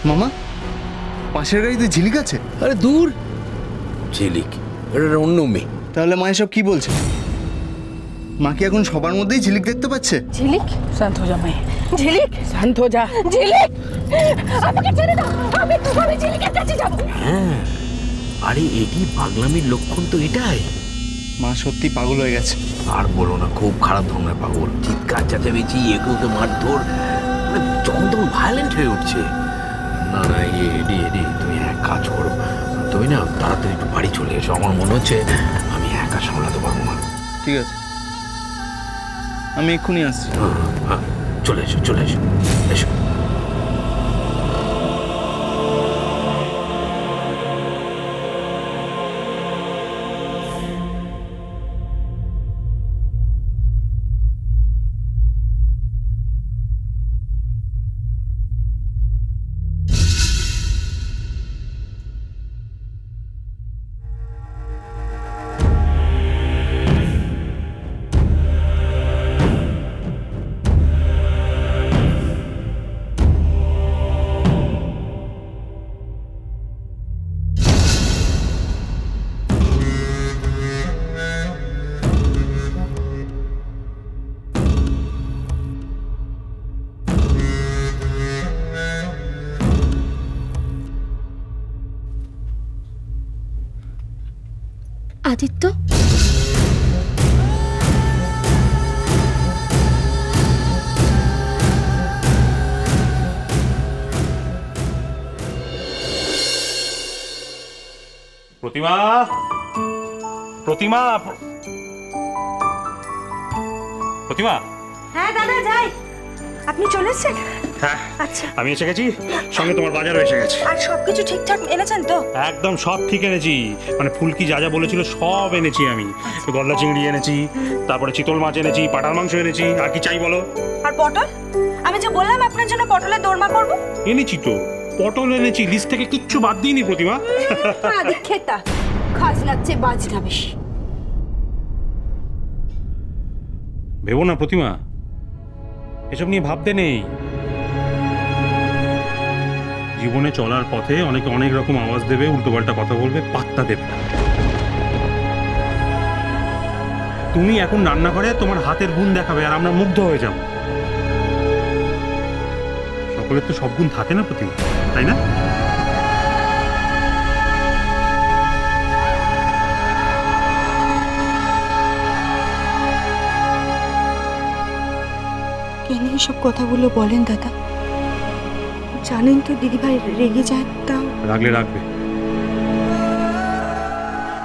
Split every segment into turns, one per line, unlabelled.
মামা, পাশের গাড়িতে ঝিলিক আছে?
আরে দূর, ঝিলিক এটা অন্য মেয়ে।
তাহলে মা এসব কি বলছে? মা কি এখন সবার মধ্যেই ঝিলিক দেখতে পাচ্ছে?
ঝিলিক, শান্ত হো যা মেয়ে। ঝিলিক, শান্ত হো যা। ঝিলিক, আমাকে ছেড়ে দাও, আমি ঝিলিকের কাছে যাব।
হ্যাঁ, আরে এটি পাগলামির লক্ষণ তো এটাই।
মা সত্যি পাগল হয়ে গেছে।
আর বলো না, খুব খারাপ ধরনের পাগল। চিৎকার চেঁচামেচি, একে ওকে মারধর, যখন তখন ভায়োলেন্ট হয়ে উঠছে। না না, এডি তুমি এক কাজ করো, তুমি না তাড়াতাড়ি একটু বাড়ি চলে এসো। আমার মনে হচ্ছে আমি একা সামলাতে পারবো না।
ঠিক আছে, আমি এক্ষুনি আসছি।
হ্যাঁ, চলে এসো এসো।
আদিত্য,
প্রতিমা, প্রতিমা, প্রতিমা।
হ্যাঁ দাদা, যাই। আপনি চলে এসেছেন?
হ্যাঁ,
আচ্ছা,
আমি এসে গেছি, সঙ্গে তোমার বাজারও এসে গেছে।
আর সবকিছু ঠিকঠাক এনেছেন তো?
একদম সব ঠিক এনেছি, মানে ফুলকি যা যা বলেছিল সব এনেছি আমি। গলদা চিংড়ি এনেছি, তারপরে চিতল মাছ এনেছি, পাটার মাংস এনেছি। আর কি চাই বলো?
আর পটল? আমি যে বললাম আপনার জন্য পটলের দোরমা করবো।
এনেছি তো, পটল এনেছি, লিস্ট থেকে কিচ্ছু বাদ দিইনি প্রতিমা।
আদি খেতা, খাজনাচ্ছে বাজনা বেশি।
ভেবো না প্রতিমা, এসব নিয়ে ভাবতে নেই। জীবনে চলার পথে অনেকে অনেক রকম আওয়াজ দেবে, উল্টোপাল্টা কথা বলবে, পাত্তা দেবে না। তুমি এখন রান্নাঘরে তোমার হাতের গুণ দেখাবে আর আমরা মুগ্ধ হয়ে যাব। সকলের তো সব গুণ থাকে না প্রতিমা, তাই না?
কেন এসব কথাগুলো বলেন দাদা? জানেন তো দিদিভাই রেগে যায়। তাও
রাগলে রাখবে।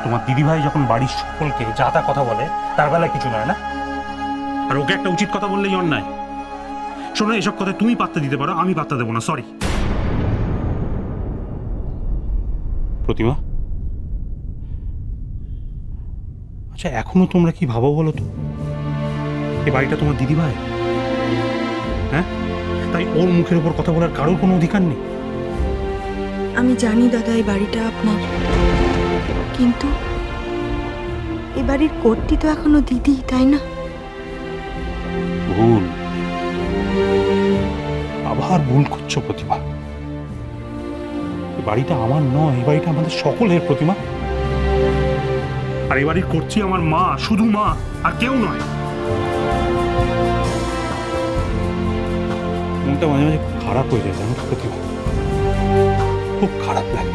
তোমার দিদিভাই যখন বাড়ির সকলকে যা তা কথা বলে, তার বেলায় কিছু নয় না? আর ওকে একটা উচিত কথা বললেই অন্যায়। শোনো, এসব কথা তুমি পাত্তা দিতে পারো, আমি পাত্তা দেবো না, সরি। প্রতিমা, আচ্ছা এখনো তোমরা কি ভাবো বলো তো? এই বাড়িটা তোমার দিদিভাই, হ্যাঁ? তাই ওর মুখের উপর কথা বলার কারোর কোনো অধিকার নেই।
আমি জানি দাদা এই বাড়িটা আপনার, কিন্তু এ বাড়ির কর্ত্রী তো এখনো দিদি, তাই না?
ভুল, আবার ভুল করছো প্রতিমা। এই বাড়িটা আমার নয়, এই বাড়িটা আমাদের সকলের প্রতিমা। আর এই বাড়ির কর্ত্রী আমার মা, শুধু মা, আর কেউ নয়। মনটা মাঝে মাঝে খারাপ হয়ে যায় জানো প্রতিমা, খুব খারাপ লাগে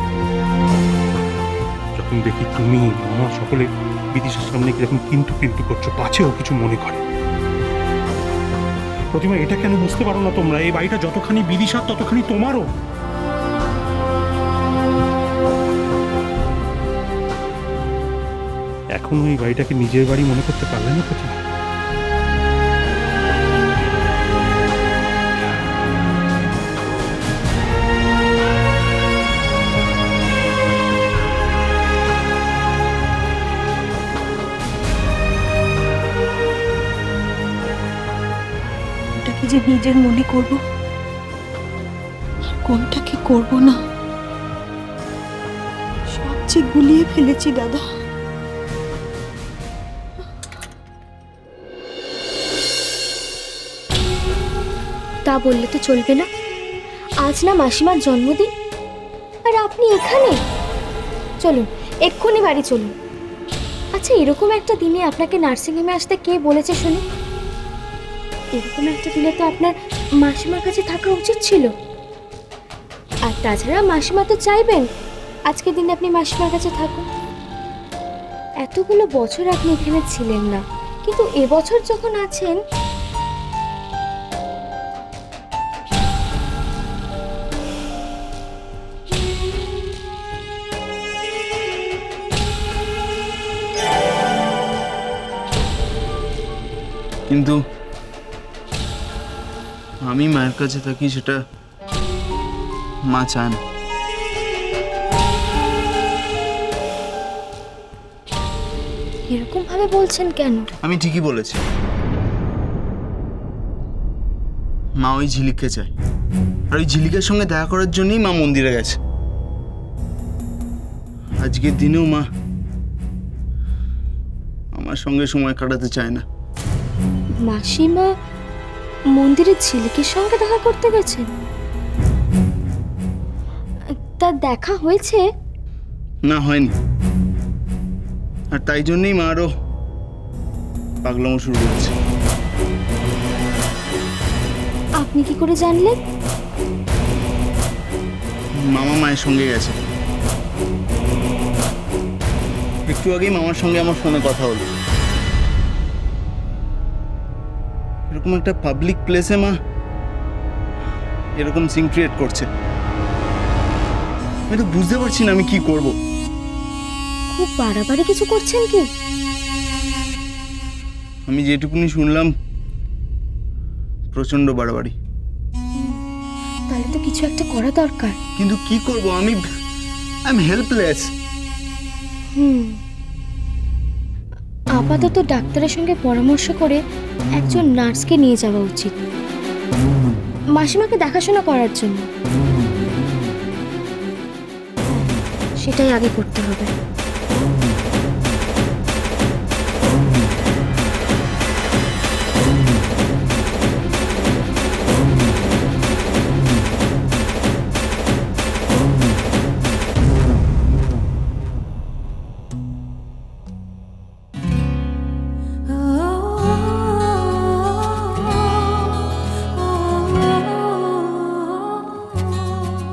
যখন দেখি তুমি মা সকলে বিদেশের সামনে কিরকম কিন্তু করছো, পাছেও কিছু মনে করে। প্রতিমা, এটা কেন বুঝতে পারো না তোমরা? এই বাড়িটা যতখানি বিদিশার ততখানি তোমারও। এখনো এই বাড়িটাকে নিজের বাড়ি মনে করতে পারলে না প্রতিমা?
যে নিজের মনে করব, কোনটাকে করব না, সবচেয়ে গুলিয়ে ফেলেছি দাদা।
তা বললে তো চলবে না। আজ না মাসিমার জন্মদিন, আর আপনি এখানে? চলুন এক্ষুনি বাড়ি চলুন। আচ্ছা, এরকম একটা দিনে আপনাকে নার্সিংহোমে আসতে কে বলেছে শুনি? এরকম একটা দিনে তো আপনার মাসিমার কাছে থাকা উচিত ছিল। আর তাছাড়া মাসিমা তো চাইবেন আজকের দিনে আপনি মাসিমার কাছে থাকুন। এতগুলো বছর আপনি এখানে ছিলেন না, কিন্তু এবছর যখন আছেন,
কিন্তু আমি মায়ের কাছে থাকি সেটা মা চায় না।
এরকম ভাবে বলছেন কেন?
আমি ঠিকই বলেছি, মা ওই ঝিলিককে চায়, আর ওই ঝিলিকের সঙ্গে দেখা করার জন্যই মা মন্দিরে গেছে। আজকের দিনেও মা আমার সঙ্গে সময় কাটাতে চায় না।
মাসিমা মন্দিরে ঝিলিকের সঙ্গে দেখা করতে গেছেন? তার দেখা হয়েছে?
না, হয়নি। আর তাই জন্যই মা আরো পাগলামো শুরু করেছে।
আপনি কি করে জানলেন?
মামা মায়ের সঙ্গে গেছে। একটু আগেই মামার সঙ্গে আমার ফোনে কথা হলো। এরকম একটা পাবলিক প্লেসে মা এরকম সিন ক্রিয়েট করছে। আমি তো বুঝতে পারছি না আমি কি করব।
খুব বাড়াবাড়ি কিছু করছেন কি?
আমি যেটুকুনি শুনলাম প্রচন্ড বাড়াবাড়ি।
তাহলে তো কিছু একটা করা দরকার।
কিন্তু কি করব? I am helpless.
আপাতত ডাক্তারের সঙ্গে পরামর্শ করে একজন নার্সকে নিয়ে যাওয়া উচিত, মাসিমাকে দেখাশোনা করার জন্য। সেটাই আগে করতে হবে।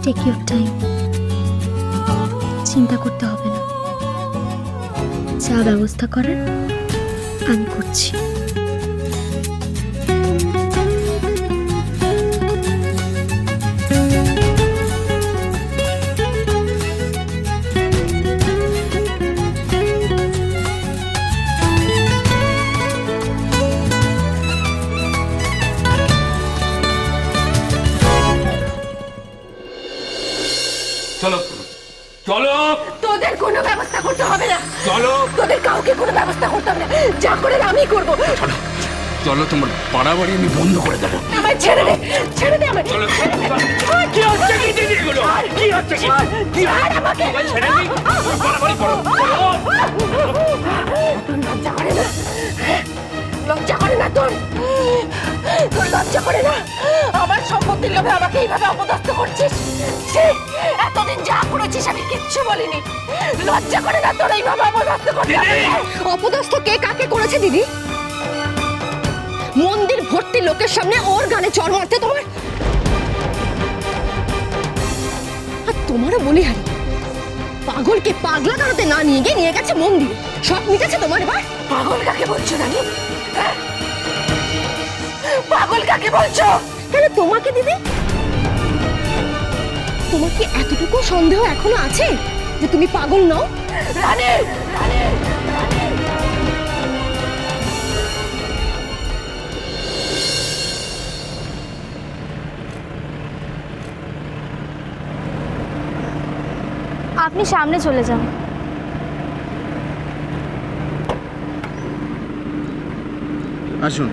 টেক ইউর টাইম, চিন্তা করতে হবে না। যা ব্যবস্থা করার আমি করছি।
চলো চলো,
তোদের কোনো ব্যবস্থা করতে হবে না।
চলো,
তোদের কাউকে কোনো ব্যবস্থা করতে হবে না, যা করে আমি করবো।
চলো চলো, তোমার বাড়াবাড়ি আমি বন্ধ করে দেবো।
আমায় ছেড়ে দে, ছেড়ে দে আমায়।
চলো।
ছেড়ে দে।
কি হচ্ছে কি দিদি এগুলো? কি হচ্ছে কি?
ছাড় আমাকে।
ছেড়ে দিই, বাড়াবাড়ি করো।
লজ্জা করে না? লজ্জা করে না তোর? তোর লজ্জা করে না? আমার সম্পত্তির লোভে আমাকে এইভাবে অপদস্থ করছিস? ছি, এতদিন যা করেছিস আমি কিচ্ছু বলিনি। লজ্জা করে না তোর এইভাবে অপদস্থ করতে? অপদস্থ কে কাকে করেছে দিদি? মন্দির ভর্তি লোকের সামনে ওর গানে চড় মারতে তোমার? আর তোমারও বলি হারি, পাগলকে পাগলা কারোতে না নিয়ে গিয়ে নিয়ে গেছে মন্দির। সব মিটেছে তোমার এবার? পাগল কাকে বলছো রানী? পাগল কাকে বলছো? কেন তোমাকে দিদি? তোমার কি এতটুকু সন্দেহ এখনো আছে যে তুমি পাগল নও? রানী, রানী, রানী।
আপনি সামনে চলে যান।
আসুন।